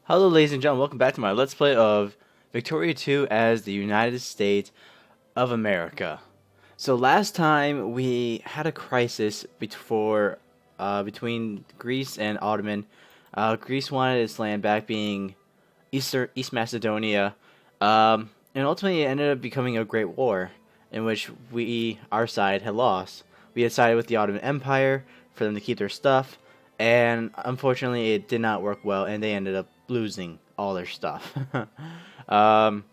Hello, ladies and gentlemen. Welcome back to my Let's Play of Victoria 2 as the United States of America. So last time we had a crisis between Greece and Ottoman. Greece wanted its land back, being East Macedonia, and ultimately it ended up becoming a great war in which our side, had lost. We had sided with the Ottoman Empire for them to keep their stuff, and unfortunately it did not work well, and they ended up losing all their stuff. um,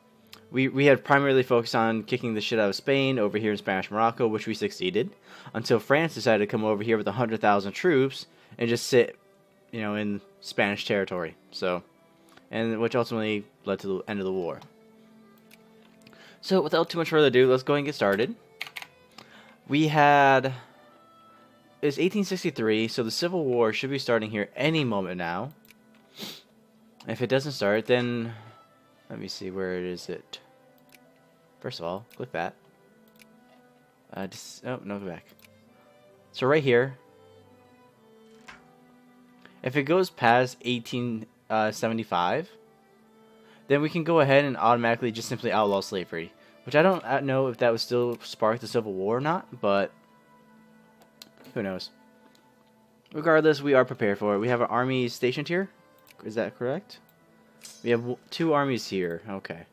we had primarily focused on kicking the shit out of Spain over here in Spanish Morocco, which we succeeded, until France decided to come over here with 100,000 troops and just sit, in Spanish territory. And which ultimately led to the end of the war. So without too much further ado, let's go ahead and get started. It's 1863, so the Civil War should be starting here any moment now. If it doesn't start, then let me see, where is it? First of all, click that. Oh no, go back. So right here, if it goes past 1875, then we can go ahead and automatically just simply outlaw slavery. Which I don't know if that would still spark the Civil War or not, but who knows. Regardless, we are prepared for it. We have an army stationed here. Is that correct? We have two armies here. Okay.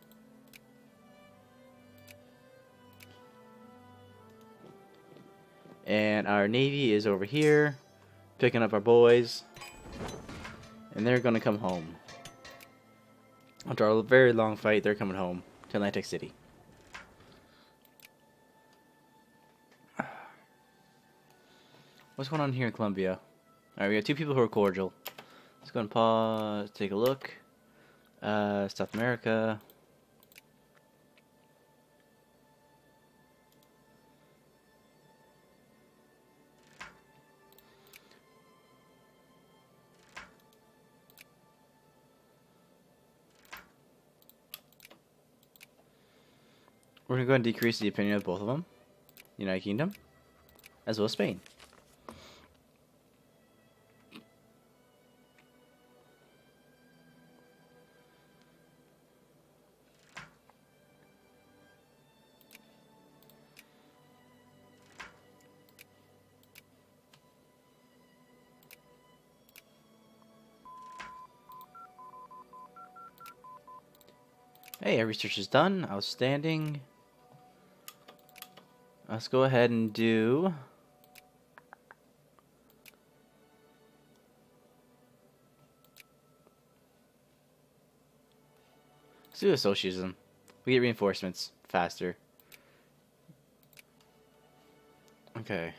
And our navy is over here, picking up our boys. And they're going to come home. After a very long fight, they're coming home to Atlantic City. What's going on here in Colombia? Alright, we got two people who are cordial. Let's go and pause, take a look. South America. We're going to go and decrease the opinion of both of them. United Kingdom, as well as Spain. Hey, our research is done. Outstanding. Let's go ahead and do... Let's do associatism. We get reinforcements faster. Okay.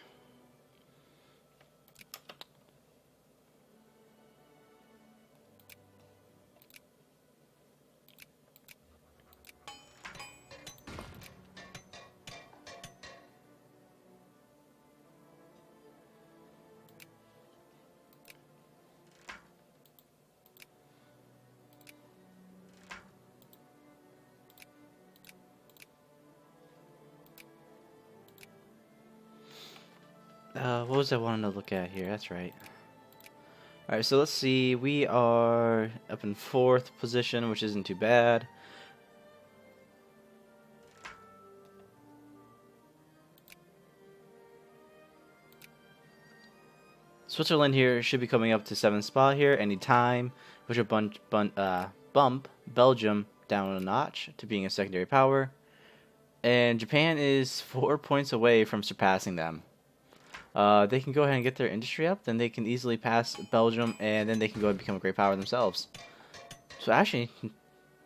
What was I wanting to look at here? That's right. Alright, so let's see. We are up in 4th position, which isn't too bad. Switzerland here should be coming up to 7th spot here anytime, which will bump Belgium down a notch to being a secondary power. And Japan is 4 points away from surpassing them. They can go ahead and get their industry up, then they can easily pass Belgium, and then they can go and become a great power themselves. So actually,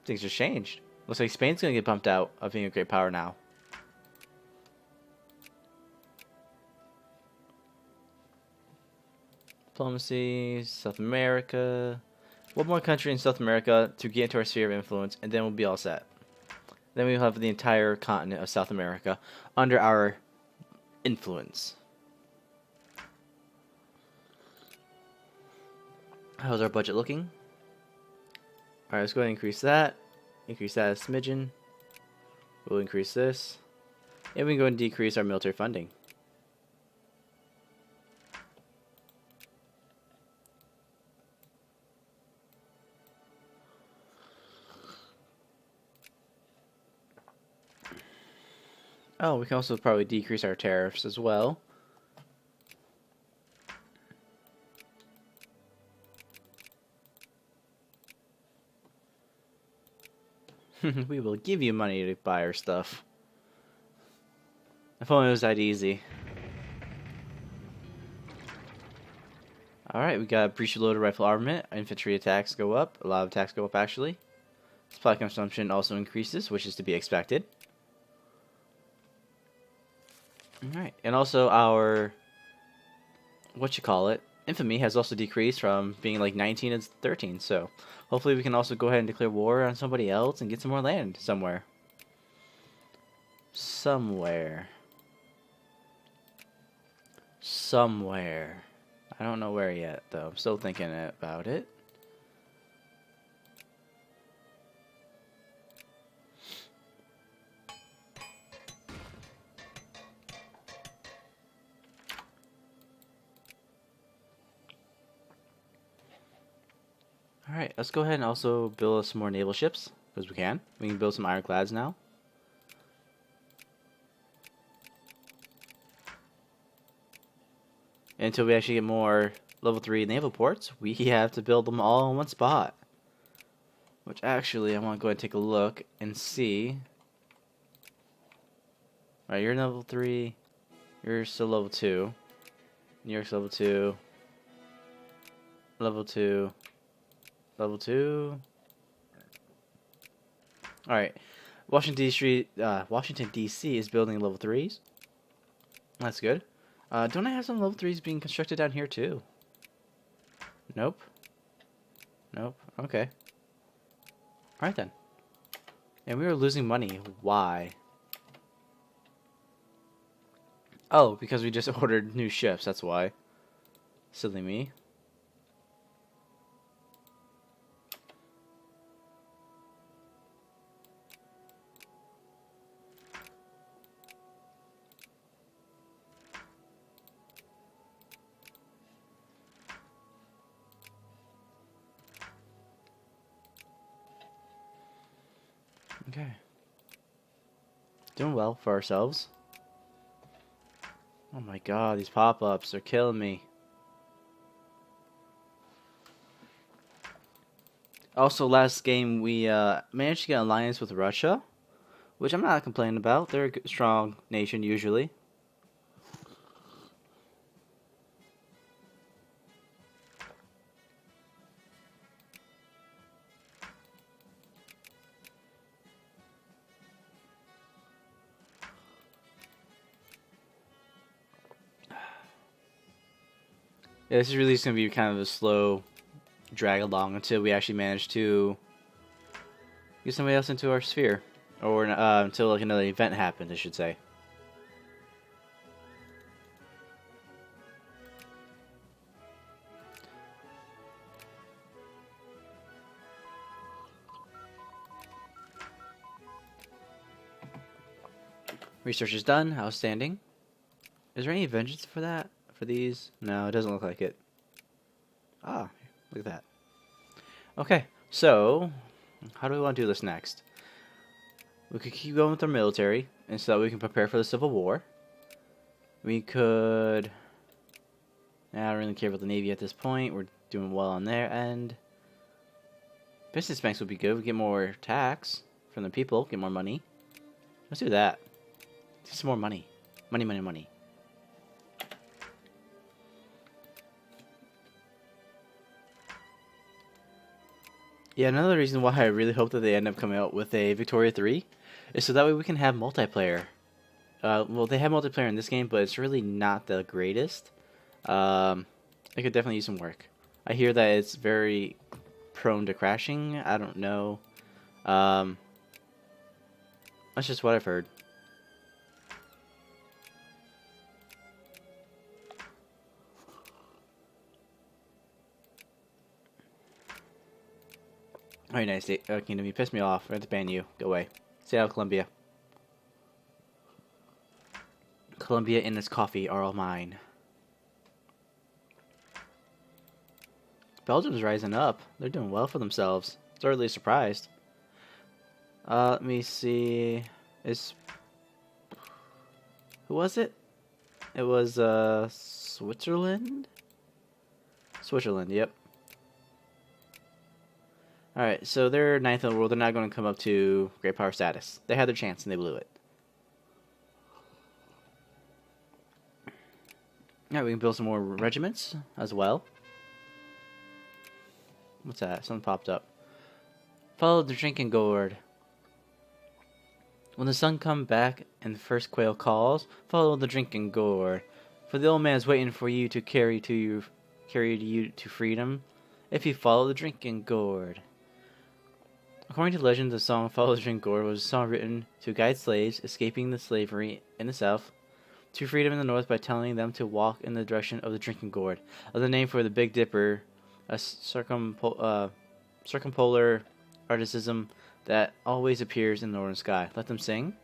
things just changed. Looks like Spain's going to get bumped out of being a great power now. Diplomacy, South America. One more country in South America to get into our sphere of influence, and then we'll be all set. Then we'll have the entire continent of South America under our influence. How's our budget looking? Alright, let's go ahead and increase that. Increase that a smidgen. We'll increase this. And we can go and decrease our military funding. Oh, we can also probably decrease our tariffs as well. We will give you money to buy our stuff. If only it was that easy. Alright, we got breach loaded rifle armament. Infantry attacks go up. A lot of attacks go up, actually. Supply consumption also increases, which is to be expected. Alright, and also our... infamy has also decreased from being like 19 to 13, so hopefully we can also go ahead and declare war on somebody else and get some more land somewhere. Somewhere. I don't know where yet, though. I'm still thinking about it. Alright, let's go ahead and also build some more naval ships, because we can. We can build some ironclads now. Until we actually get more level 3 naval ports, we have to build them all in one spot. Which actually, I want to go ahead and take a look and see. Alright, you're level 3. You're still level 2. New York's level 2. Level 2. Level 2. Alright. Washington, D.C. is building level 3s. That's good. Don't I have some level 3s being constructed down here too? Nope. Nope. Okay. Alright then. And we were losing money. Why? Oh, because we just ordered new ships, that's why. Silly me. Okay. Doing well for ourselves. Oh my god, these pop-ups are killing me. Also, last game we managed to get an alliance with Russia, which I'm not complaining about. They're a strong nation usually. Yeah, this is really just going to be kind of a slow drag along until we actually manage to get somebody else into our sphere. Or until like another event happens, I should say. Research is done. Outstanding. Is there any vengeance for that? For these? No, it doesn't look like it. Ah, look at that. Okay, so how do we want to do this next? We could keep going with our military, and so that we can prepare for the Civil War. We could... I don't really care about the Navy at this point. We're doing well on their end. Business banks would be good. We get more tax from the people, get more money. Let's do that. Get some more money. Money, money, money. Yeah, another reason why I really hope that they end up coming out with a Victoria 3 is so that way we can have multiplayer. Well, they have multiplayer in this game, but it's really not the greatest. It could definitely use some work. I hear that it's very prone to crashing. I don't know. That's just what I've heard. Alright, nice. Kingdom, you pissed me off. I have to ban you. Go away. Stay out of Colombia. Colombia and its coffee are all mine. Belgium's rising up. They're doing well for themselves. Thoroughly surprised. Let me see. Who was it? It was Switzerland? Switzerland, yep. Alright, so they're ninth in the world. They're not going to come up to great power status. They had their chance and they blew it. Alright, we can build some more regiments as well. What's that? Something popped up. Follow the drinking gourd. When the sun comes back and the first quail calls, follow the drinking gourd. For the old man's waiting for you to carry you to freedom, if you follow the drinking gourd. According to legend, the song "Follow the Drinking Gourd" was a song written to guide slaves escaping the slavery in the South to freedom in the North by telling them to walk in the direction of the drinking gourd, the name for the Big Dipper, a circumpolar articism that always appears in the northern sky. Let them sing.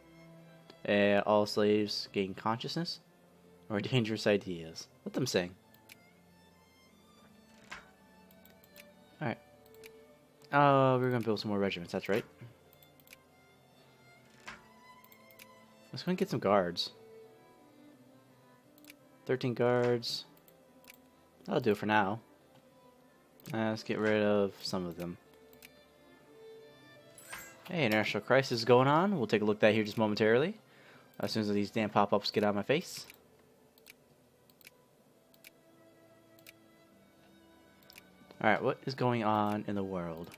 All slaves gain consciousness, or dangerous ideas. Let them sing. Alright. We're gonna build some more regiments, that's right. Let's go and get some guards. 13 guards. That'll do it for now. Let's get rid of some of them. Hey, international crisis is going on. We'll take a look at that here just momentarily. As soon as these damn pop-ups get out of my face. Alright, what is going on in the world?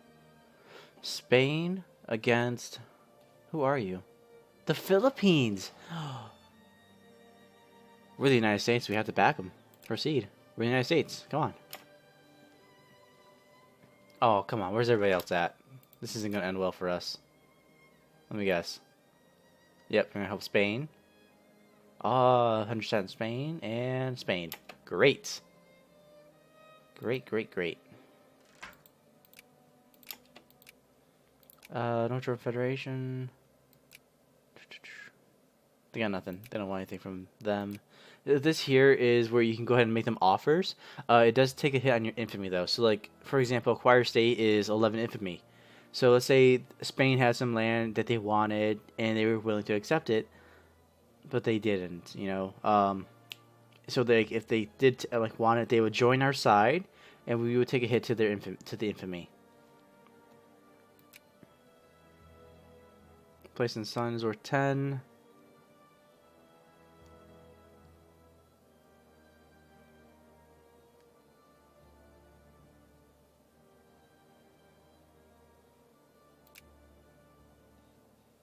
Spain against... Who are you? The Philippines! We're the United States. We have to back them. Proceed. We're the United States. Come on. Oh, come on. Where's everybody else at? This isn't going to end well for us. Let me guess. Yep, we're going to help Spain. 100% Spain and Spain. Great. Great, great, great. Neutral Federation. They got nothing. They don't want anything from them. This here is where you can go ahead and make them offers. It does take a hit on your infamy, though. So, like, for example, acquire state is 11 infamy. So let's say Spain had some land that they wanted, and they were willing to accept it, but they didn't, you know. So they, if they did want it, they would join our side, and we would take a hit to their the infamy. Place in the sun is worth 10.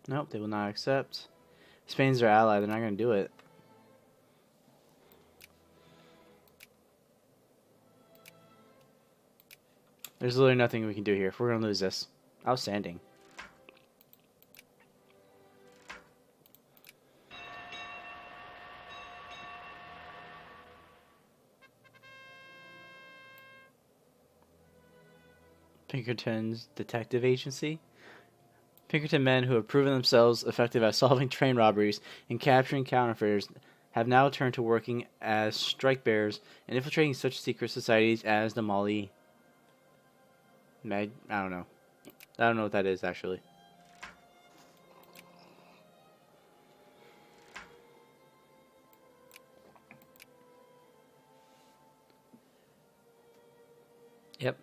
Nope, they will not accept. Spain's their ally. They're not going to do it. There's literally nothing we can do here. We're going to lose this. Outstanding. Pinkerton's Detective Agency. Pinkerton men who have proven themselves effective at solving train robberies and capturing counterfeiters have now turned to working as strike bearers and infiltrating such secret societies as the Mali. I don't know. I don't know what that is, actually. Yep.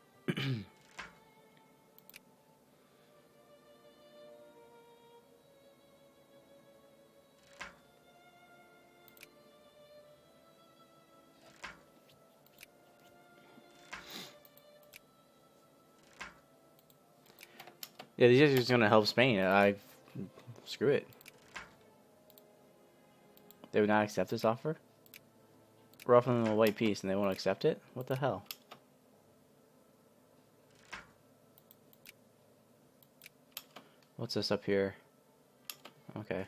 Yeah, these guys are just gonna help Spain. Screw it. They would not accept this offer? We're offering them a white piece and they won't accept it? What the hell? What's this up here? Okay.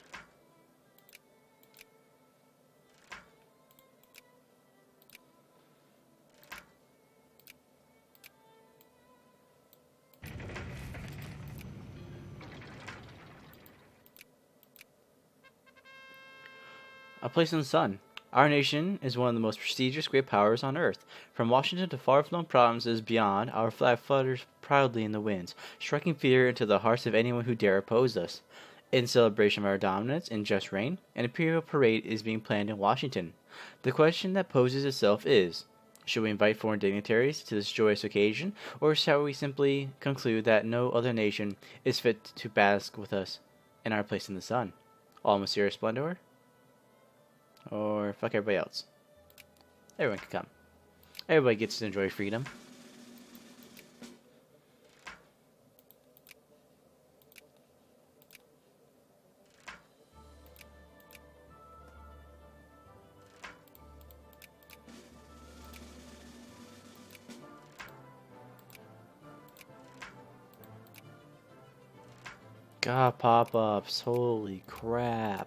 A place in the sun. Our nation is one of the most prestigious great powers on earth. From Washington to far-flung provinces beyond, our flag flutters proudly in the winds, striking fear into the hearts of anyone who dare oppose us. In celebration of our dominance in just reign, an imperial parade is being planned in Washington. The question that poses itself is, should we invite foreign dignitaries to this joyous occasion, or shall we simply conclude that no other nation is fit to bask with us in our place in the sun? All mysterious splendor? Or fuck everybody else? Everyone can come. Everybody gets to enjoy freedom. God, pop-ups. Holy crap.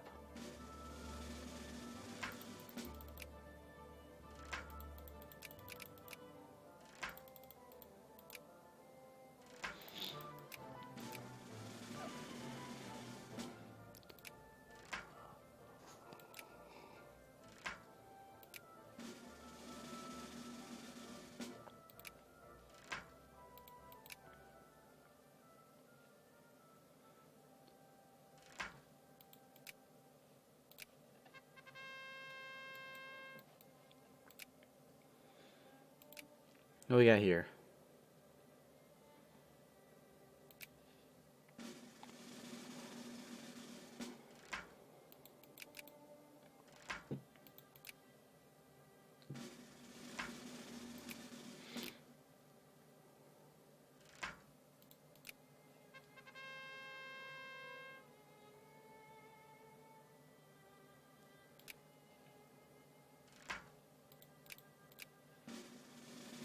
What we got here?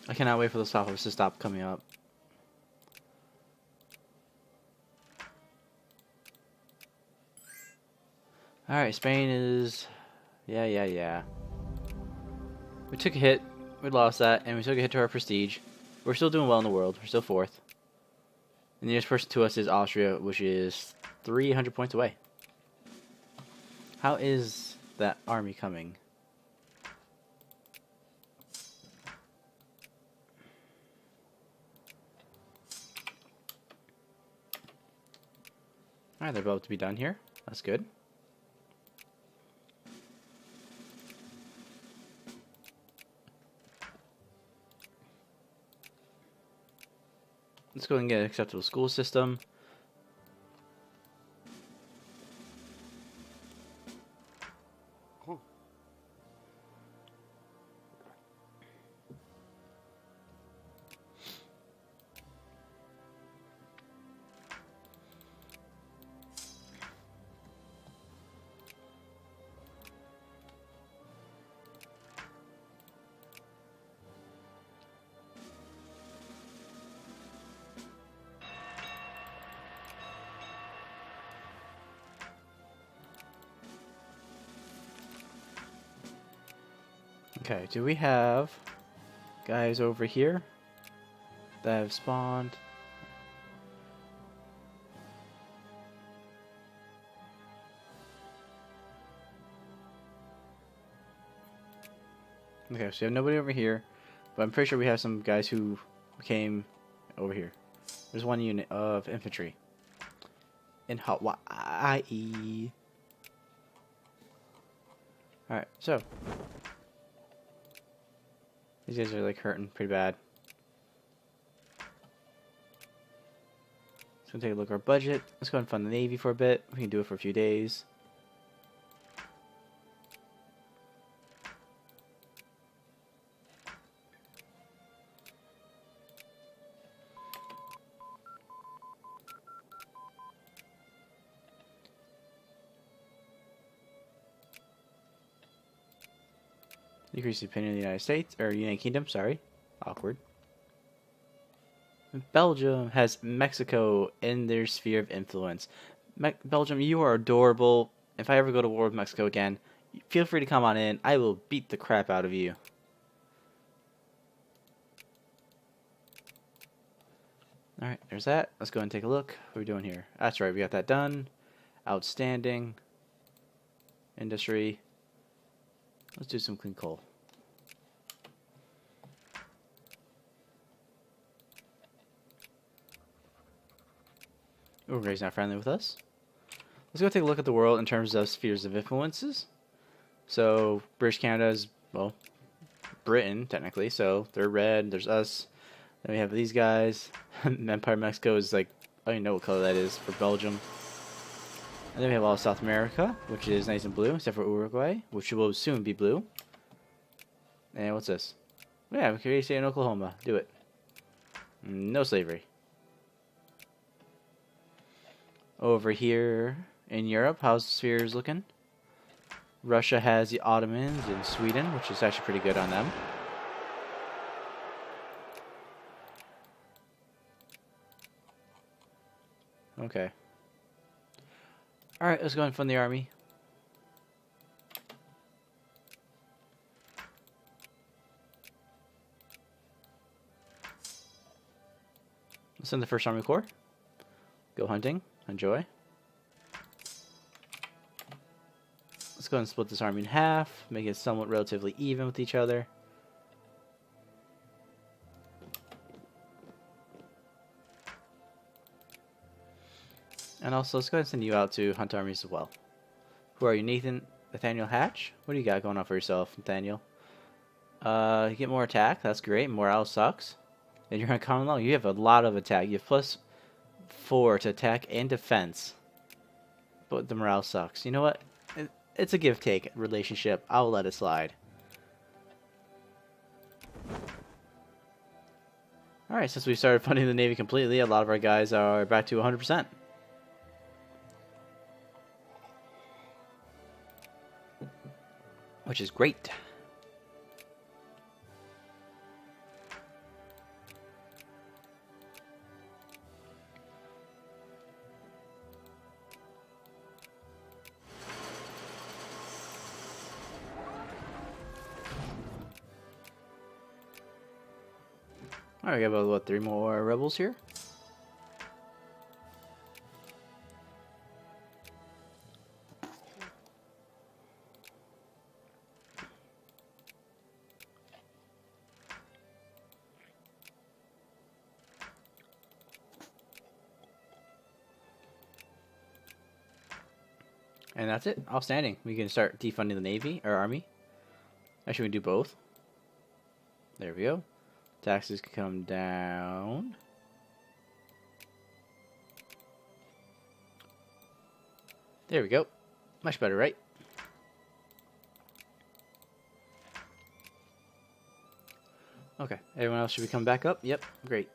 I cannot wait for the pop-ups to stop coming up. Alright, Spain is... Yeah. We took a hit, we lost that, and we took a hit to our prestige. We're still doing well in the world, we're still 4th. And the nearest person to us is Austria, which is 300 points away. How is that army coming? Alright, they're about to be done here. That's good. Let's go and get an acceptable school system. Okay, do we have guys over here that have spawned? Okay, so we have nobody over here, but I'm pretty sure we have some guys who came over here. There's one unit of infantry in Hawaii. Alright, so these guys are like hurting pretty bad. Let's go take a look at our budget. Let's go and fund the Navy for a bit. We can do it for a few days. Decrease the opinion of the United States, or United Kingdom, sorry. Awkward. Belgium has Mexico in their sphere of influence. Belgium, you are adorable. If I ever go to war with Mexico again, feel free to come on in. I will beat the crap out of you. Alright, there's that. Let's go and take a look. What are we doing here? That's right, we got that done. Outstanding. Industry. Let's do some clean coal. Uruguay's not friendly with us. Let's go take a look at the world in terms of spheres of influences. So British Canada is, well, Britain technically. So they're red. There's us. Then we have these guys. Empire of Mexico is like, I don't even know what color that is for Belgium. And then we have all of South America, which is nice and blue, except for Uruguay, which will soon be blue. And what's this? Yeah, we can say in Oklahoma. Do it. No slavery. Over here in Europe, how's the spheres looking? Russia has the Ottomans and Sweden, which is actually pretty good on them. Okay. Alright, let's go and fund the army. Let's send the first Army Corps. Go hunting. Enjoy. Let's go ahead and split this army in half. Make it somewhat relatively even with each other. And also, let's go ahead and send you out to hunt armies as well. Who are you, Nathaniel Hatch? What do you got going on for yourself, Nathaniel? You get more attack. That's great. Morale sucks. And you're on common law. You have a lot of attack. You have +4 to attack and defense. But the morale sucks. You know what? It's a give-take relationship. I'll let it slide. Alright, since we started funding the Navy completely, a lot of our guys are back to 100%. Which is great. Alright, we got about, what, 3 more rebels here? And that's it. Outstanding. We can start defunding the Navy, or Army. Actually, we can do both. There we go. Taxes can come down. There we go. Much better, right? Okay. Everyone else should be coming back up? Yep. Great.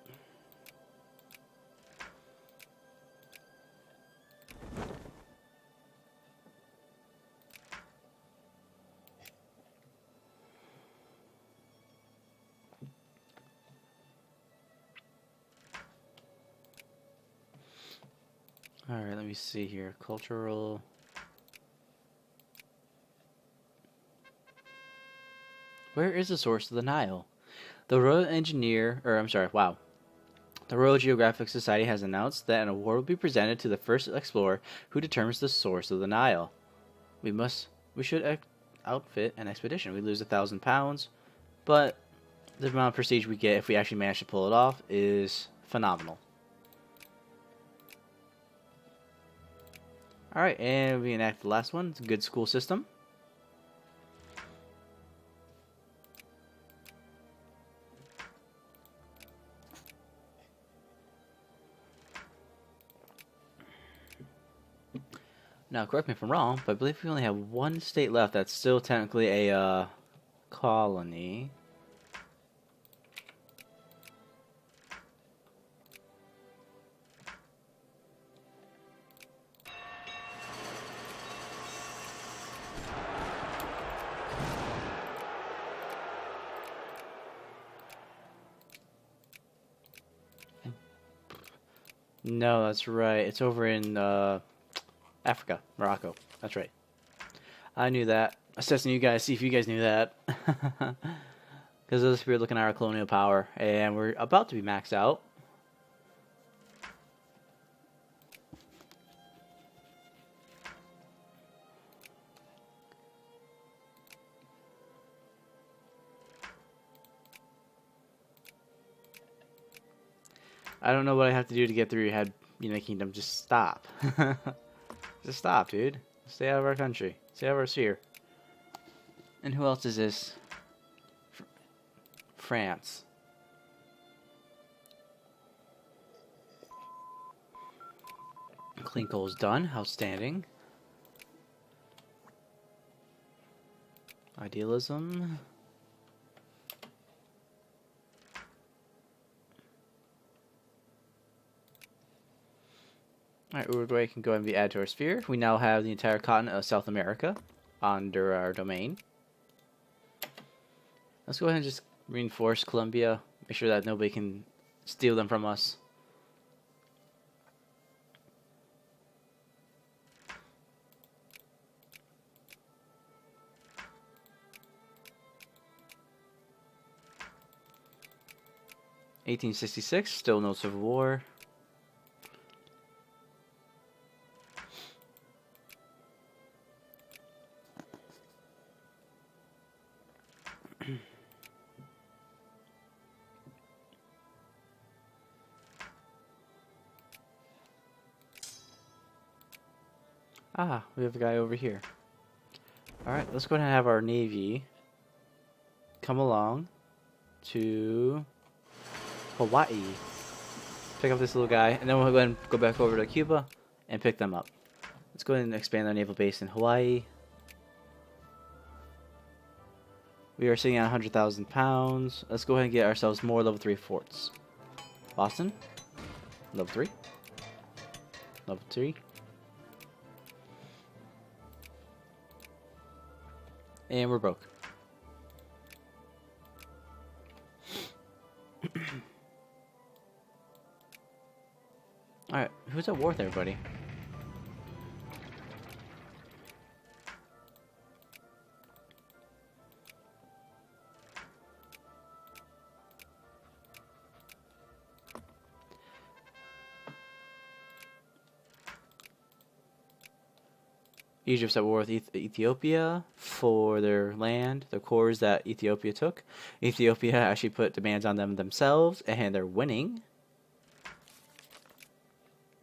Alright, let me see here. Cultural. Where is the source of the Nile? The Royal Engineer, or I'm sorry, wow. The Royal Geographic Society has announced that an award will be presented to the first explorer who determines the source of the Nile. We should outfit an expedition. We lose £1,000, but the amount of prestige we get if we actually manage to pull it off is phenomenal. Alright, and we enact the last one. It's a good school system. Now, correct me if I'm wrong, but I believe we only have one state left that's still technically a colony. No, that's right. It's over in Africa, Morocco. That's right. I knew that. Assessing you guys, see if you guys knew that. Because we're looking at our colonial power, and we're about to be maxed out. I don't know what I have to do to get through your head, United Kingdom. Just stop. Just stop, dude. Stay out of our country. Stay out of our sphere. And who else is this? France. Clean coal's done. Outstanding. Idealism. Alright, Uruguay can go ahead and be added to our sphere. We now have the entire continent of South America under our domain. Let's go ahead and just reinforce Colombia. Make sure that nobody can steal them from us. (1866), still no civil war. Ah, we have a guy over here. Alright, let's go ahead and have our navy come along to Hawaii. Pick up this little guy, and then we'll go ahead and go back over to Cuba and pick them up. Let's go ahead and expand our naval base in Hawaii. We are sitting at 100,000 pounds. Let's go ahead and get ourselves more level 3 forts. Boston, level 3. Level 3. And we're broke. Alright, who's at war with everybody? Egypt's at war with Ethiopia for their land, the cores that Ethiopia took. Ethiopia actually put demands on them themselves, and they're winning.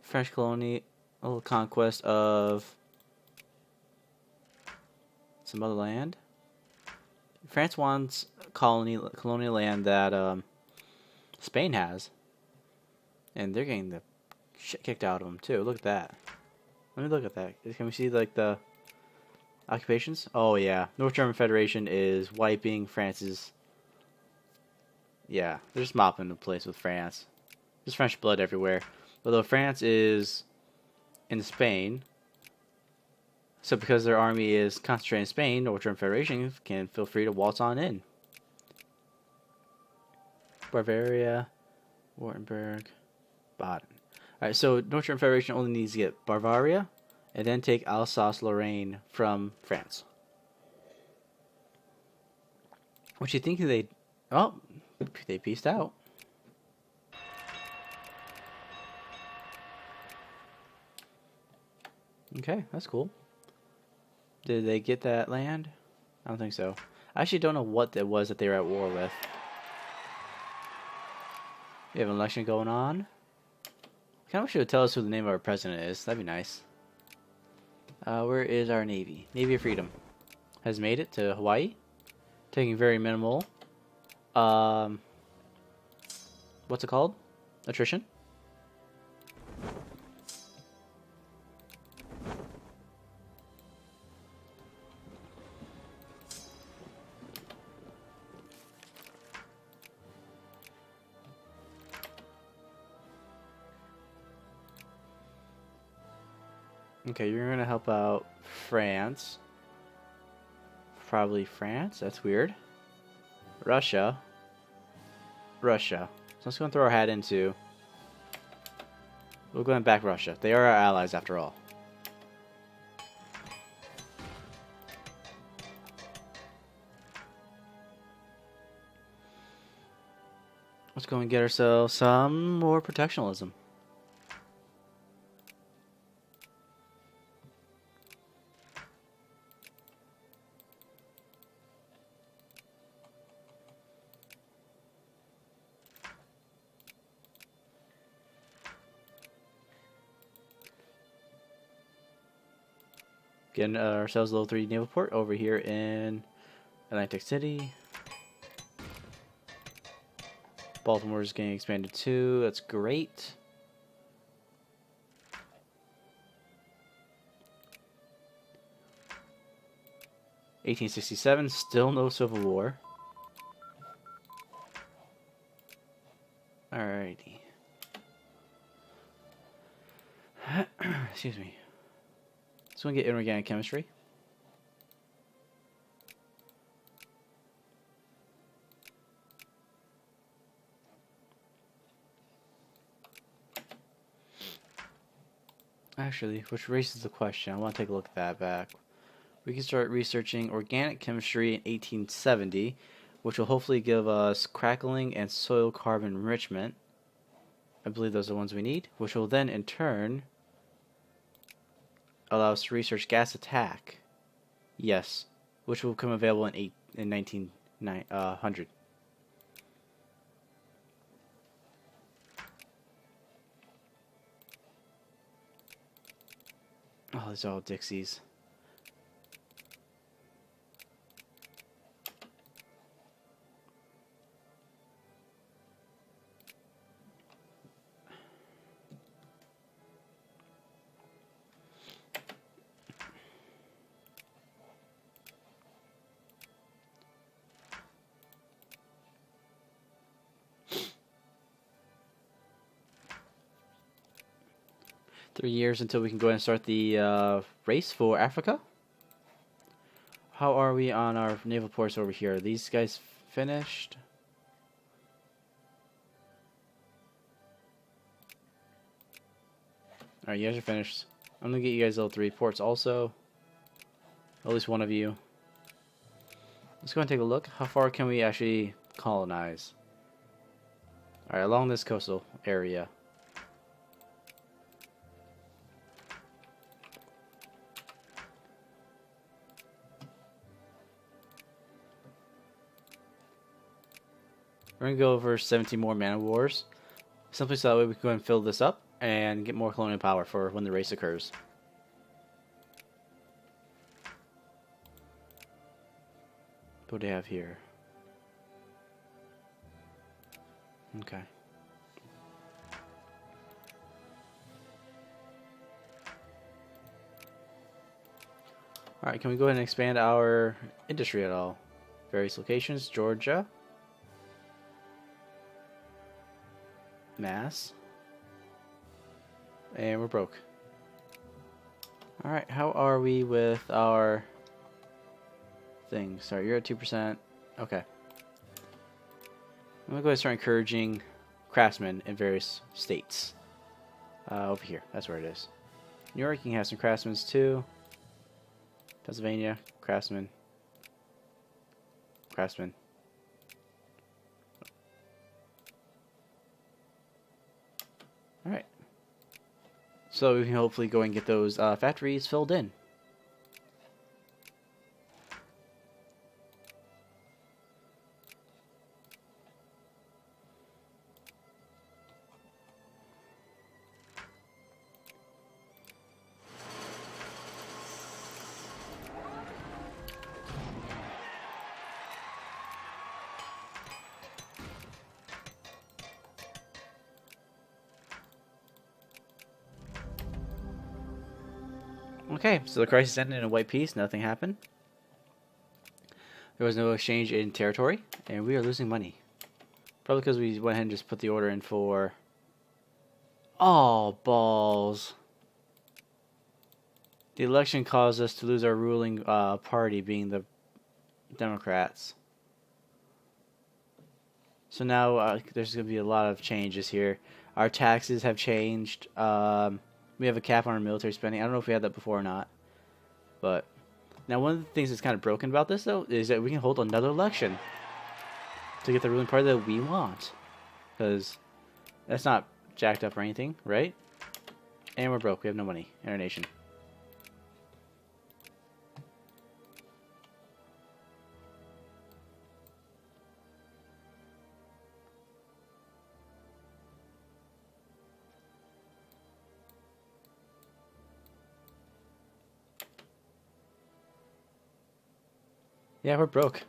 French colonial conquest of some other land. France wants colonial land that Spain has, and they're getting the shit kicked out of them too. Look at that. Let me look at that. Can we see like the occupations? Oh yeah, North German Federation is wiping France's. Yeah, they're just mopping the place with France. There's French blood everywhere. Although France is in Spain, so because their army is concentrated in Spain, North German Federation can feel free to waltz on in. Bavaria, Württemberg, Baden. Alright, so North German Federation only needs to get Bavaria and then take Alsace-Lorraine from France. What you think they... Oh, they pieced out. Okay, that's cool. Did they get that land? I don't think so. I actually don't know what it was that they were at war with. We have an election going on. I kind of wish you would tell us who the name of our president is. That'd be nice. Where is our navy? Navy of Freedom has made it to Hawaii, taking very minimal. What's it called? Attrition. Okay, you're gonna help out France. Probably France. That's weird. Russia. Russia. So let's go and throw our hat into. We'll go and back Russia. They are our allies after all. Let's go and get ourselves some more protectionalism. Getting ourselves a level 3 naval port over here in Atlantic City. Baltimore is getting expanded too. That's great. (1867), still no civil war. Alrighty. Excuse me. So we get inorganic chemistry. Actually, which raises the question. I want to take a look at that back. We can start researching organic chemistry in 1870, which will hopefully give us crackling and soil carbon enrichment. I believe those are the ones we need, which will then in turn allow us to research gas attack. Yes, which will become available in 1900. Oh, these are all Dixies. $3 years until we can go ahead and start the race for Africa. How are we on our naval ports over here? Are these guys finished? Alright, you guys are finished. I'm gonna get you guys level 3 ports also. At least one of you. Let's go and take a look. How far can we actually colonize? Alright, along this coastal area. We're going to go over 17 more man of wars. Simply so that way we can go and fill this up and get more colonial power for when the race occurs. What do they have here? Okay. Alright, can we go ahead and expand our industry at all? Various locations, Georgia. Mass. And we're broke. Alright, how are we with our things? Sorry, you're at 2%. Okay. I'm going to go ahead and start encouraging craftsmen in various states. Over here, that's where it is. New York, you can have some craftsmen too. Pennsylvania, craftsmen. Craftsmen. Alright. So we can hopefully go and get those factories filled in. Okay, so the crisis ended in a white peace. Nothing happened. There was no exchange in territory, and we are losing money. Probably because we went ahead and just put the order in for... Oh, balls. The election caused us to lose our ruling party, being the Democrats. So now there's going to be a lot of changes here. Our taxes have changed. We have a cap on our military spending. I don't know if we had that before or not. But now one of the things that's kind of broken about this, though, is that we can hold another election to get the ruling party that we want. Because that's not jacked up or anything, right? And we're broke. We have no money in our nation. Yeah, we're broke.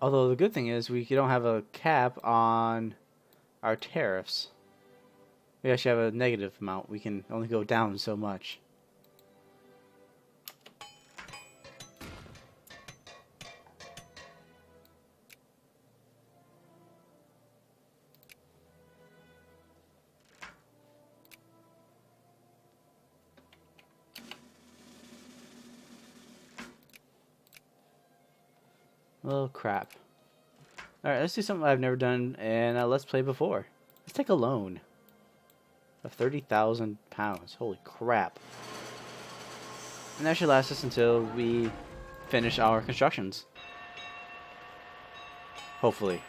Although the good thing is we don't have a cap on our tariffs. We actually have a negative amount. We can only go down so much. Oh crap. Alright, let's do something I've never done and let's play before. Let's take a loan of £30,000. Holy crap. And that should last us until we finish our constructions. Hopefully.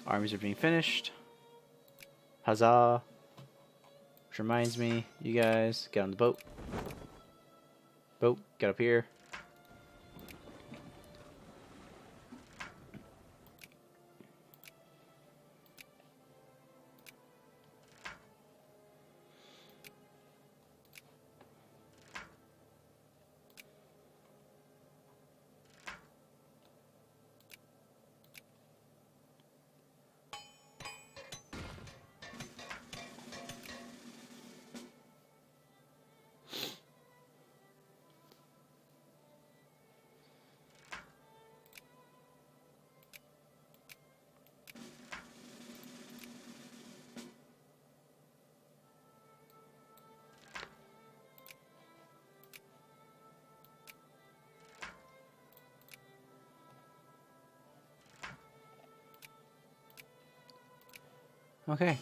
Armies are being finished. Huzzah. Which reminds me, you guys, get on the boat. Boat, get up here. Okay.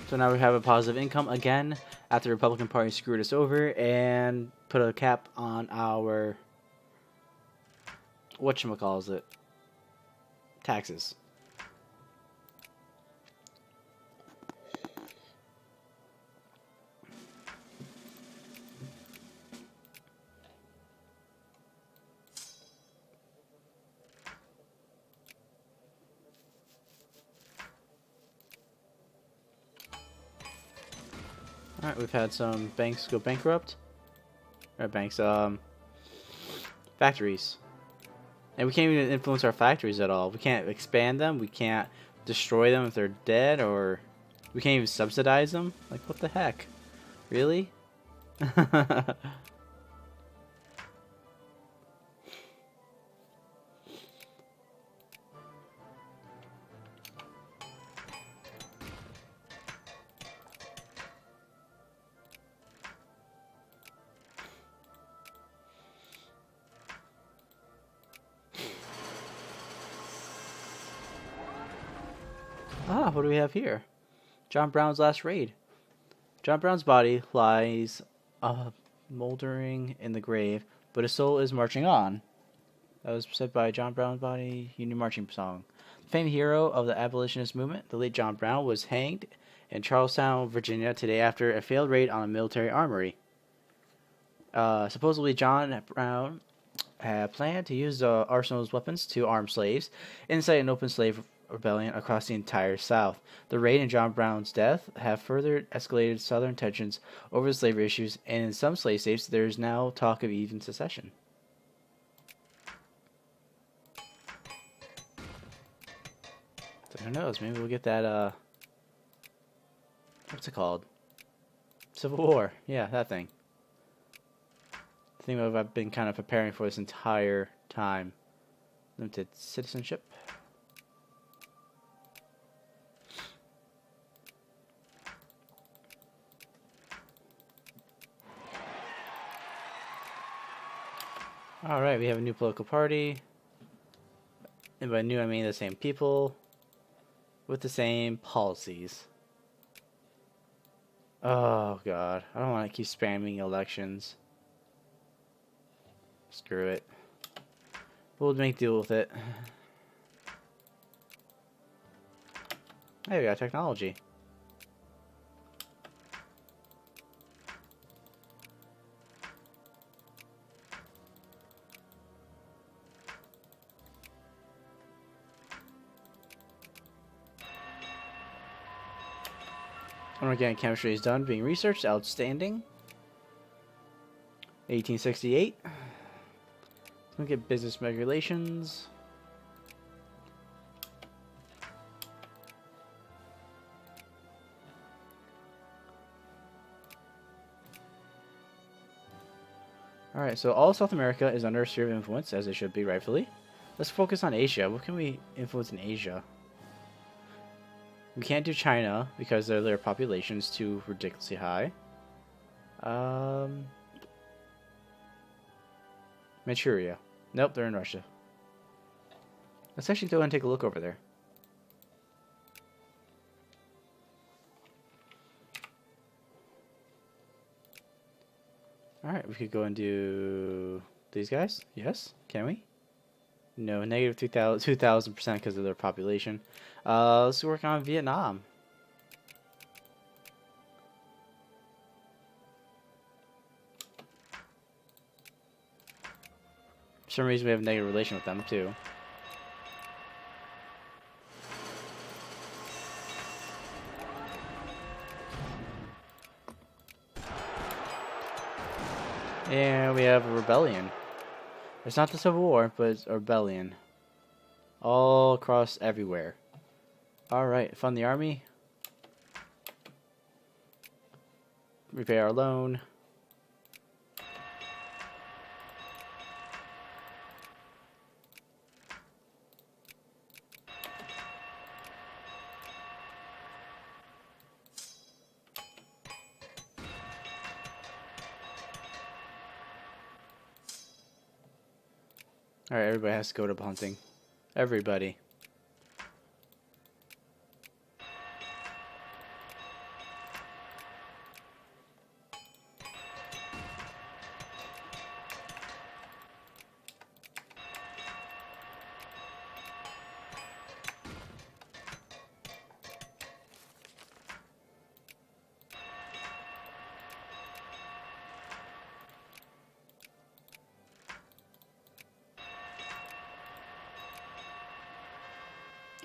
So now we have a positive income again after the Republican Party screwed us over and put a cap on our whatchamacallit, taxes. Alright, we've had some banks go bankrupt. Or banks, factories. And we can't even influence our factories at all. We can't expand them. We can't destroy them if they're dead, or we can't even subsidize them. Like, what the heck? Really? Ah, what do we have here? John Brown's last raid. John Brown's body lies moldering in the grave, but his soul is marching on. That was said by John Brown's body, Union Marching Song. The famed hero of the abolitionist movement, the late John Brown, was hanged in Charlestown, Virginia, today after a failed raid on a military armory. Supposedly, John Brown had planned to use the arsenal's weapons to arm slaves, incite an open slave rebellion across the entire South. The raid and John Brown's death have further escalated Southern tensions over the slavery issues, and in some slave states, there is now talk of even secession. So who knows? Maybe we'll get that, what's it called? Civil War. Yeah, that thing. The thing that I've been kind of preparing for this entire time. Limited citizenship. Alright, we have a new political party. And by new, I mean the same people with the same policies. Oh, God. I don't want to keep spamming elections. Screw it. We'll make deal with it. Hey, we got technology. Organic chemistry is done, being researched. Outstanding. 1868. Look at business regulations. Alright, so all South America is under a sphere of influence, as it should be, rightfully. Let's focus on Asia. What can we influence in Asia? We can't do China because their population is too ridiculously high. Manchuria. Nope, they're in Russia. Let's actually go and take a look over there. Alright, we could go and do these guys. Yes, can we? No, negative 2,000% because of their population. Let's work on Vietnam. For some reason we have a negative relation with them too. And we have a rebellion. It's not the Civil War, but it's a rebellion. All across everywhere. Alright, fund the army. Repay our loan. Alright, everybody has to go to hunting. Everybody.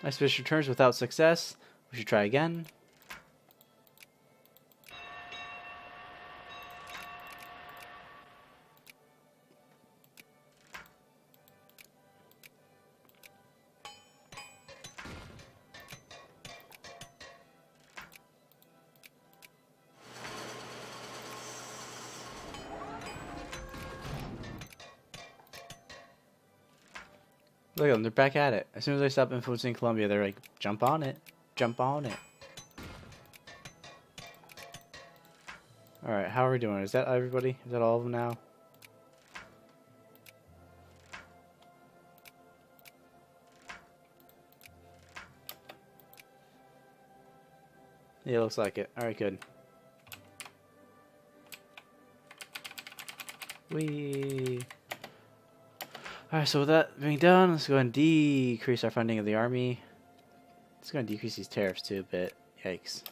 Expedition returns without success. We should try again. Look at them, they're back at it. As soon as I stop influencing Colombia, they're like, jump on it. Jump on it. Alright, how are we doing? Is that everybody? Is that all of them now? Yeah, looks like it. Alright, good. Alright, so with that being done, let's go ahead and decrease our funding of the army. Let's go ahead and decrease these tariffs too a bit. Yikes.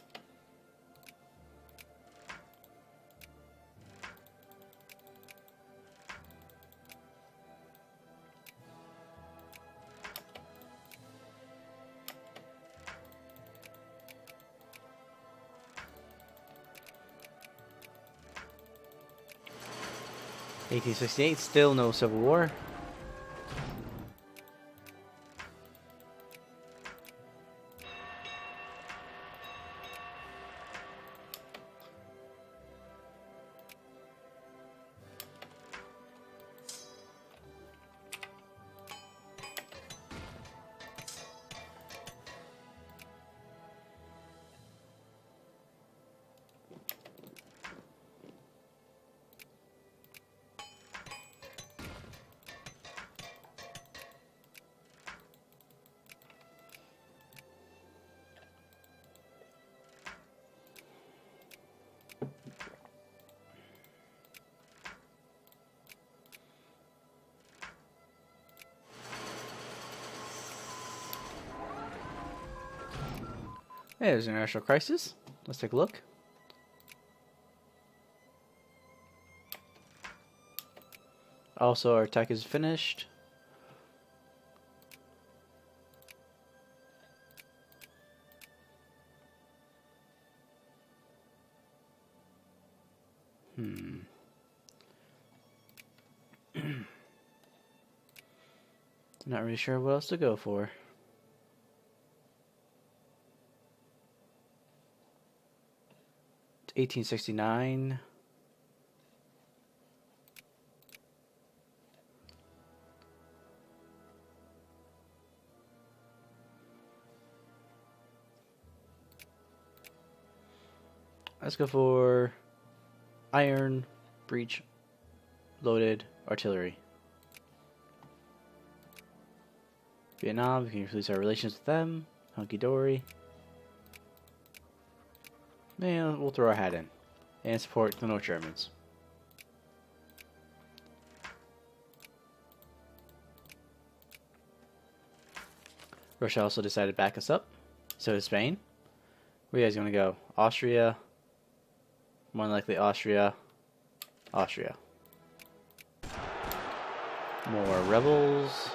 (1868) still no civil war. Hey, there's an international crisis. Let's take a look. Also, our tech is finished. Not really sure what else to go for. It's 1869. Let's go for iron breech loaded artillery. Vietnam, we can release our relations with them. Hunky dory. And we'll throw our hat in. And support the North Germans. Russia also decided to back us up. So did Spain. Where are you guys going to go? Austria. More than likely Austria. Austria. More rebels.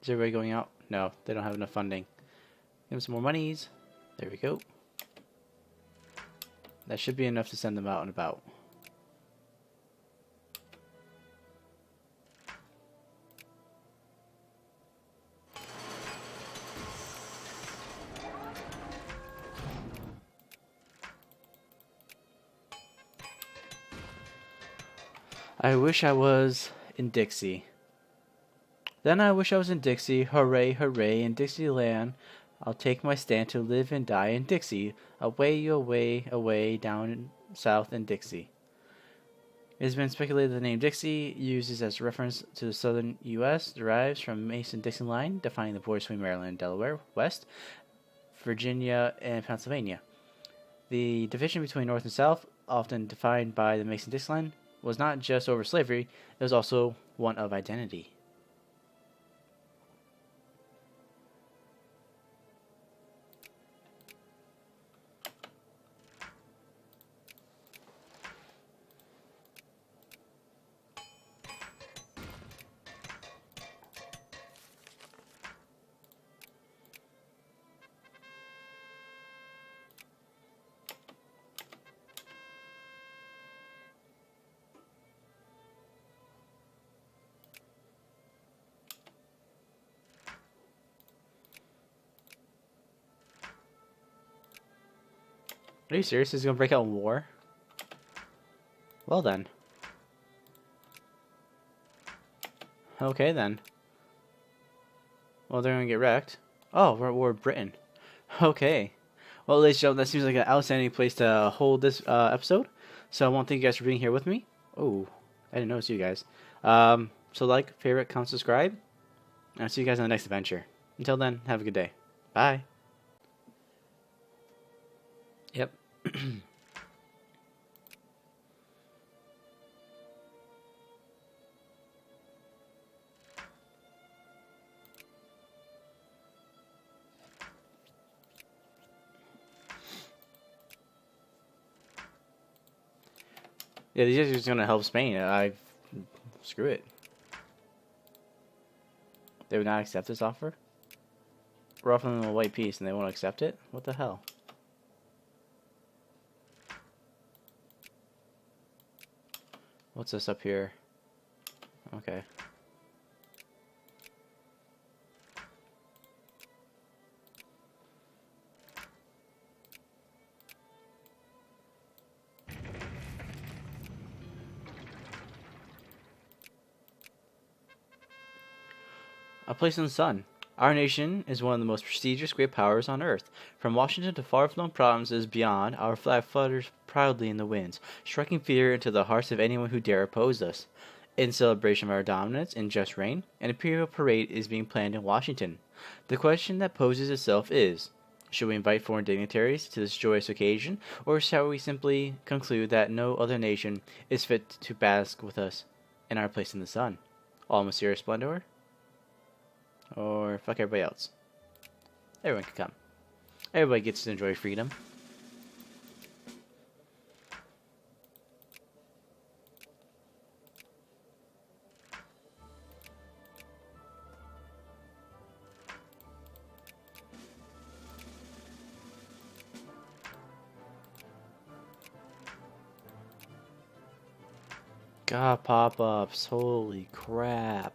Is everybody going out? No, they don't have enough funding. Give them some more monies. There we go. That should be enough to send them out and about. I wish I was in Dixie. Then I wish I was in Dixie. Hooray, hooray, in Dixieland. I'll take my stand to live and die in Dixie. Away, away, away, down south in Dixie. It has been speculated the name Dixie, used as a reference to the southern U.S., derives from Mason-Dixon line, defining the border between Maryland and Delaware, west, Virginia, and Pennsylvania. The division between North and South, often defined by the Mason-Dixon line, was not just over slavery, it was also one of identity. Are you serious? He's gonna break out in war? Well then. Okay then. Well, they're gonna get wrecked. Oh, we're at war with Britain. Okay. Well, ladies and gentlemen, that seems like an outstanding place to hold this episode. So I want to thank you guys for being here with me. Oh, I didn't notice you guys. So like, favorite, comment, subscribe. And I'll see you guys on the next adventure. Until then, have a good day. Bye. Yep. Yeah, these guys are just gonna help Spain. Screw it. They would not accept this offer? We're offering them a white piece and they won't accept it? What the hell? What's this up here? Okay. A place in the sun. Our nation is one of the most prestigious great powers on earth. From Washington to far-flung provinces beyond, our flag flutters proudly in the winds, striking fear into the hearts of anyone who dare oppose us. In celebration of our dominance and just reign, an imperial parade is being planned in Washington. The question that poses itself is, should we invite foreign dignitaries to this joyous occasion, or shall we simply conclude that no other nation is fit to bask with us in our place in the sun? All mysterious splendor? Or fuck everybody else. Everyone can come. Everybody gets to enjoy freedom. God, pop-ups. Holy crap.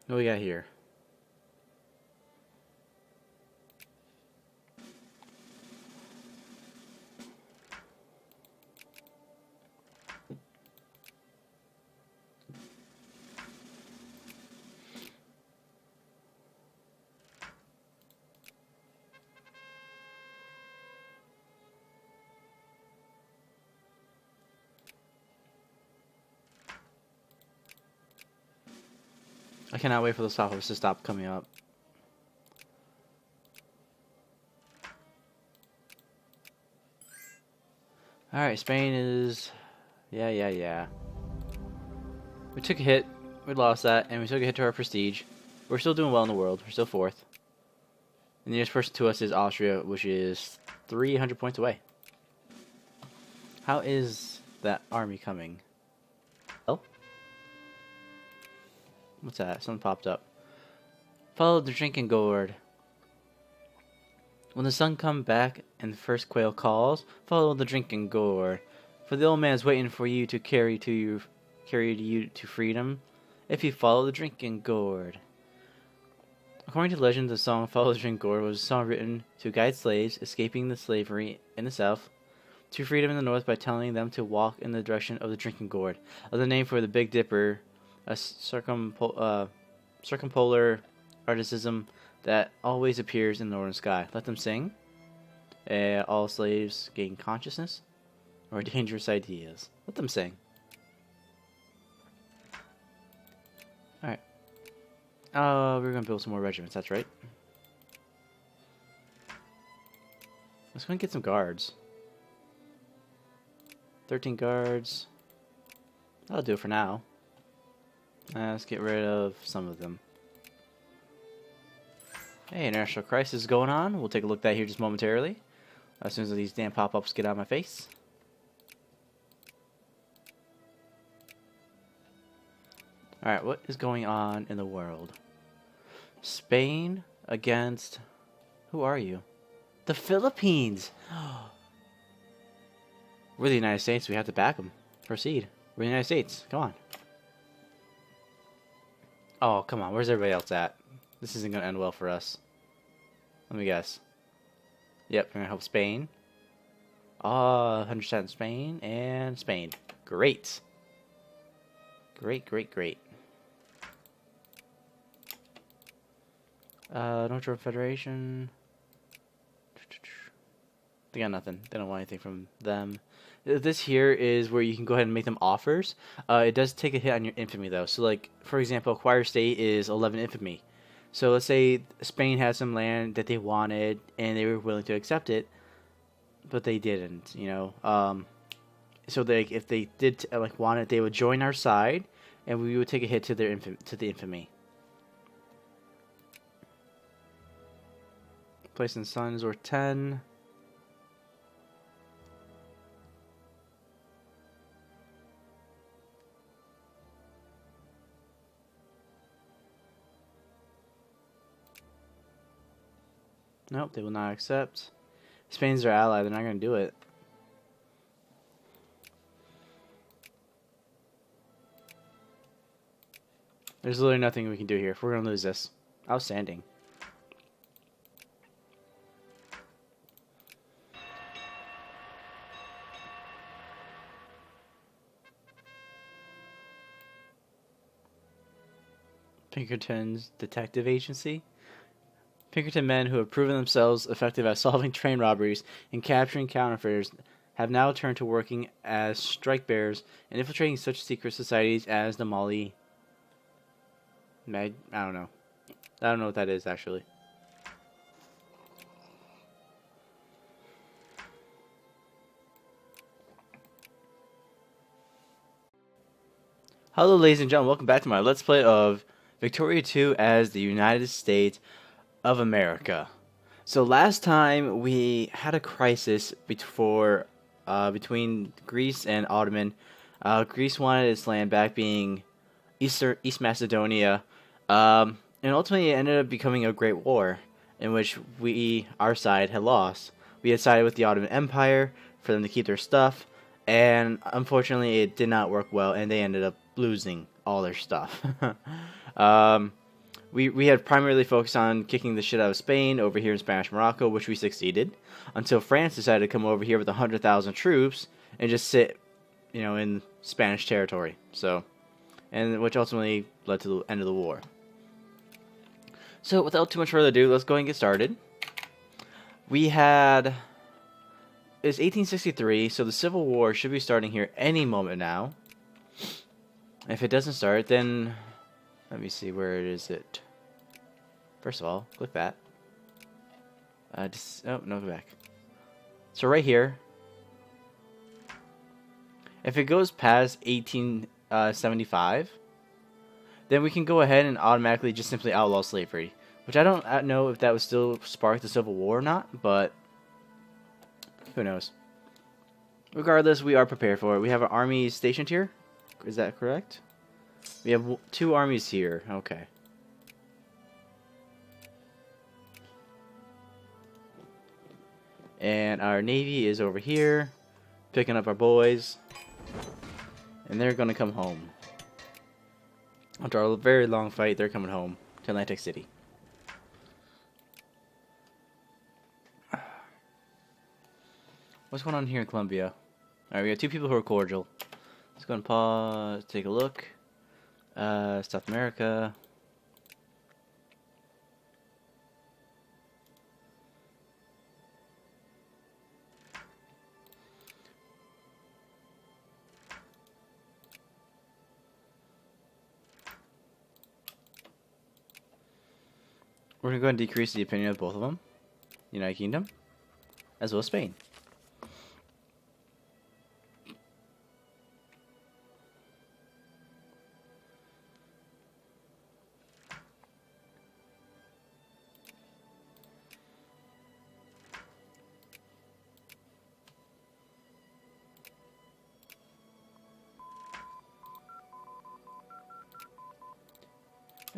What do we got here? I cannot wait for those pop-ups to stop coming up. Alright, Spain is... Yeah. We took a hit, we lost that, and we took a hit to our prestige. We're still doing well in the world, we're still 4th. And the nearest person to us is Austria, which is 300 points away. How is that army coming? Oh? What's that? Something popped up. Follow the drinking gourd. When the sun comes back and the first quail calls, follow the drinking gourd. For the old man is waiting for you to carry you to freedom, if you follow the drinking gourd. According to legend, the song "Follow the Drinking Gourd" was a song written to guide slaves escaping the slavery in the South to freedom in the North by telling them to walk in the direction of the drinking gourd, the name for the Big Dipper, a circumpolar articism that always appears in the northern sky. Let them sing. All slaves gain consciousness, or dangerous ideas. Let them sing. Alright. We're gonna build some more regiments, that's right. Let's go and get some guards. 13 guards. That'll do it for now. Let's get rid of some of them. Hey, international crisis is going on. We'll take a look at that here just momentarily. As soon as these damn pop-ups get out of my face. Alright, what is going on in the world? Spain against... Who are you? The Philippines! We're the United States. We have to back them. Proceed. We're the United States. Come on. Oh, come on. Where's everybody else at? This isn't going to end well for us. Let me guess. Yep, we're going to help Spain. 100% Spain and Spain. Great. Great. North German Federation. They got nothing. They don't want anything from them. This here is where you can go ahead and make them offers. It does take a hit on your infamy, though. So, like, for example, acquire state is 11 infamy. So let's say Spain had some land that they wanted, and they were willing to accept it, but they didn't, you know. So they, if they did want it, they would join our side, and we would take a hit to their the infamy. Place in sun is worth 10. Nope, they will not accept. Spain's their ally. They're not going to do it. There's literally nothing we can do here. If we're going to lose this. Outstanding. Pinkerton's detective agency. Pinkerton men who have proven themselves effective at solving train robberies and capturing counterfeiters have now turned to working as strike bearers and infiltrating such secret societies as the Mali. I don't know. I don't know what that is, actually. Hello, ladies and gentlemen. Welcome back to my Let's Play of Victoria 2 as the United States of America. So last time we had a crisis between Greece and Ottoman. Greece wanted its land back, being East Macedonia, and ultimately it ended up becoming a great war in which our side, had lost. We had sided with the Ottoman Empire for them to keep their stuff, and unfortunately it did not work well, and they ended up losing all their stuff. um, we had primarily focused on kicking the shit out of Spain over here in Spanish Morocco, which we succeeded, until France decided to come over here with 100,000 troops and just sit, in Spanish territory. And which ultimately led to the end of the war. So without too much further ado, let's go ahead and get started. It's 1863, so the Civil War should be starting here any moment now. If it doesn't start, then let me see, where is it? First of all, click that. Oh, no, go back. So right here, if it goes past 1875, then we can go ahead and automatically just simply outlaw slavery. Which I don't know if that would still spark the Civil War or not, but who knows. Regardless, we are prepared for it. We have an army stationed here. Is that correct? We have 2 armies here. Okay. And our navy is over here, picking up our boys. And they're going to come home. After a very long fight, they're coming home to Atlantic City. What's going on here in Colombia? Alright, we got 2 people who are cordial. Let's go and pause, take a look. South America. We're going to go and decrease the opinion of both of them. United Kingdom, as well as Spain.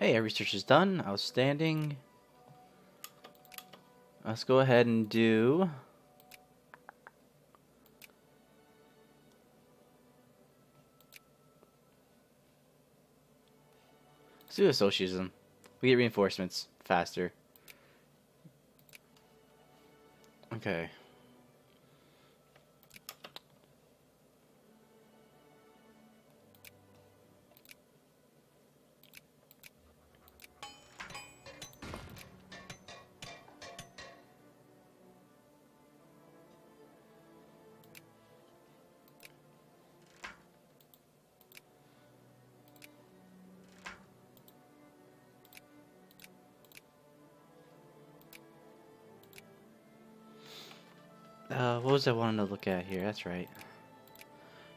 Hey, our research is done. Outstanding. Let's go ahead and do... Let's do associatism. We get reinforcements faster. Okay. What was I wanting to look at here? That's right.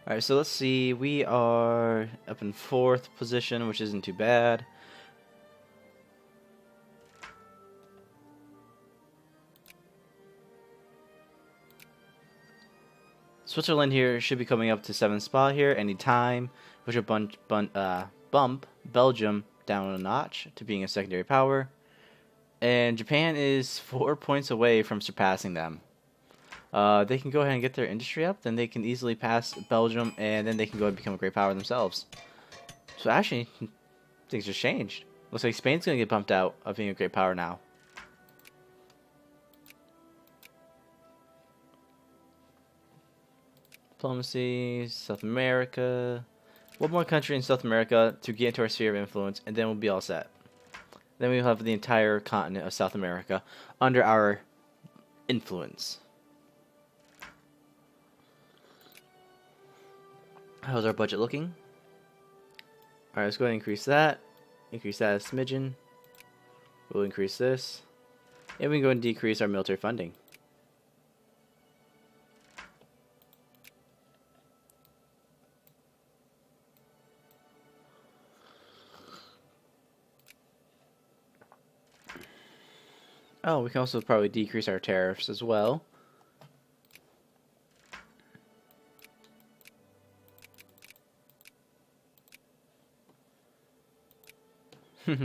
Alright, so let's see. We are up in 4th position, which isn't too bad. Switzerland here should be coming up to 7th spot here anytime, which will bump Belgium down a notch to being a secondary power. And Japan is 4 points away from surpassing them. They can go ahead and get their industry up, then they can easily pass Belgium, and then they can go and become a great power themselves. So actually, things just changed. Looks like Spain's going to get bumped out of being a great power now. Diplomacy, South America. One more country in South America to get into our sphere of influence, and then we'll be all set. Then we'll have the entire continent of South America under our influence. How's our budget looking? Alright, let's go ahead and increase that. Increase that a smidgen. We'll increase this. And we can go and decrease our military funding. Oh, we can also probably decrease our tariffs as well.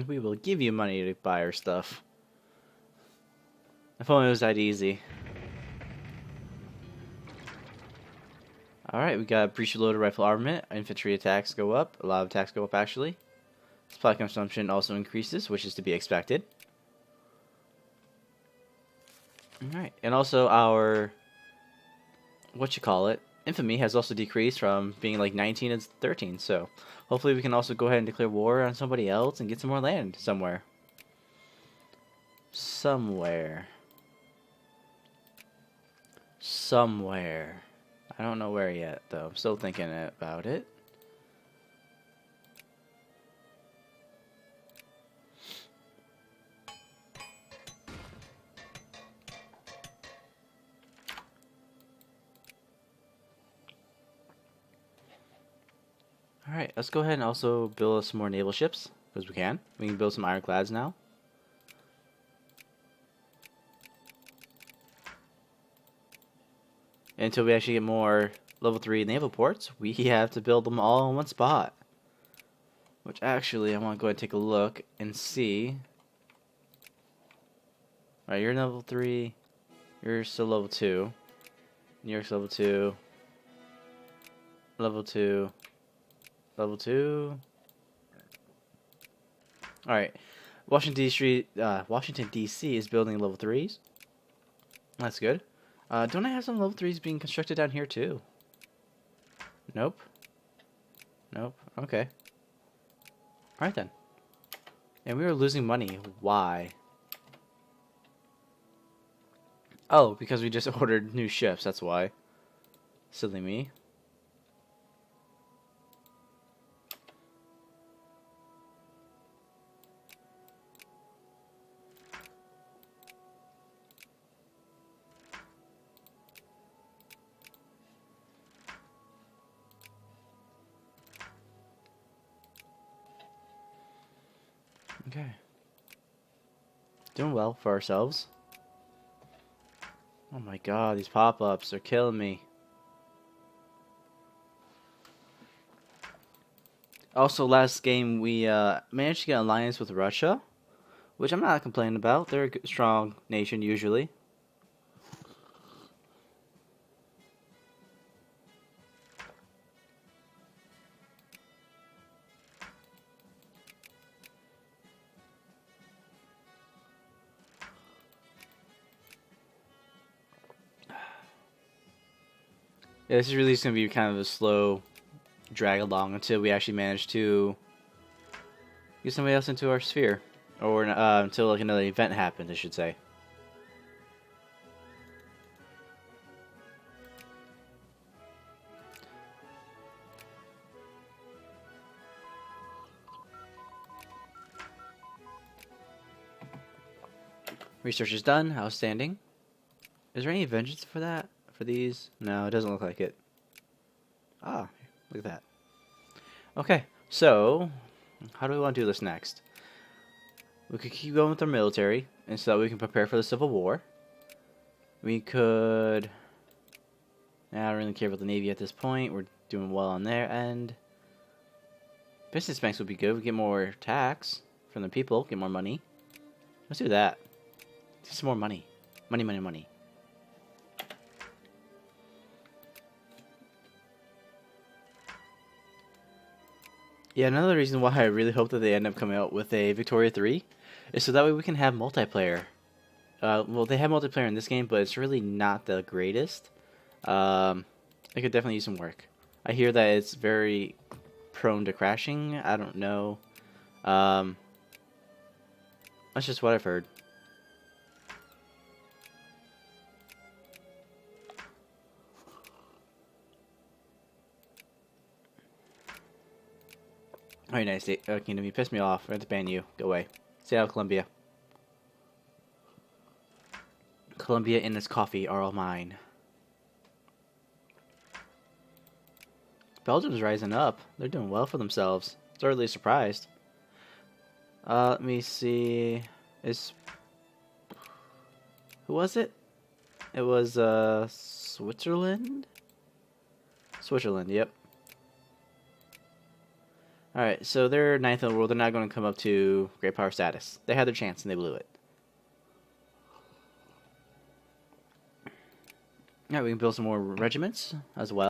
We will give you money to buy our stuff. If only it was that easy. Alright, we got breech loaded rifle armament. Infantry attacks go up. A lot of attacks go up, actually. Supply consumption also increases, which is to be expected. Alright, and also our... infamy has also decreased from being like 19 to 13, so hopefully we can also go ahead and declare war on somebody else and get some more land somewhere. Somewhere. I don't know where yet, though. I'm still thinking about it. Alright, let's go ahead and also build some more naval ships, because we can. We can build some ironclads now. Until we actually get more level 3 naval ports, we have to build them all in one spot. Which actually, I want to go ahead and take a look and see. Alright, you're level 3. You're still level 2. New York's level 2. Level 2. Level 2. Alright. Washington, D.C. is building level 3s. That's good. Don't I have some level 3s being constructed down here too? Nope. Nope. Okay. Alright then. And we were losing money. Why? Oh, because we just ordered new ships, that's why. Silly me. Okay. Doing well for ourselves. Oh my god, these pop-ups are killing me. Also, last game we managed to get an alliance with Russia, which I'm not complaining about. They're a strong nation usually. Yeah, this is really just going to be kind of a slow drag along until we actually manage to get somebody else into our sphere. Or until like another event happens, I should say. Research is done. Outstanding. Is there any vengeance for that? For these? No, it doesn't look like it. Ah, look at that. Okay, so how do we want to do this next? We could keep going with our military, and so that we can prepare for the Civil War. We could... I don't really care about the Navy at this point. We're doing well on their end. Business banks would be good. We get more tax from the people, get more money. Let's do that. Get some more money. Money, money, money. Yeah, another reason why I really hope that they end up coming out with a Victoria 3 is so that way we can have multiplayer. Well, they have multiplayer in this game, but it's really not the greatest. It could definitely use some work. I hear that it's very prone to crashing. I don't know. That's just what I've heard. Oh, United States Kingdom, you pissed me off. I'm going to ban you. Go away. Stay out of Colombia. Colombia and its coffee are all mine. Belgium's rising up. They're doing well for themselves. Thoroughly surprised. Let me see. Who was it? It was Switzerland? Switzerland, yep. Alright, so they're ninth in the world. They're not going to come up to great power status. They had their chance and they blew it. Alright, we can build some more regiments as well.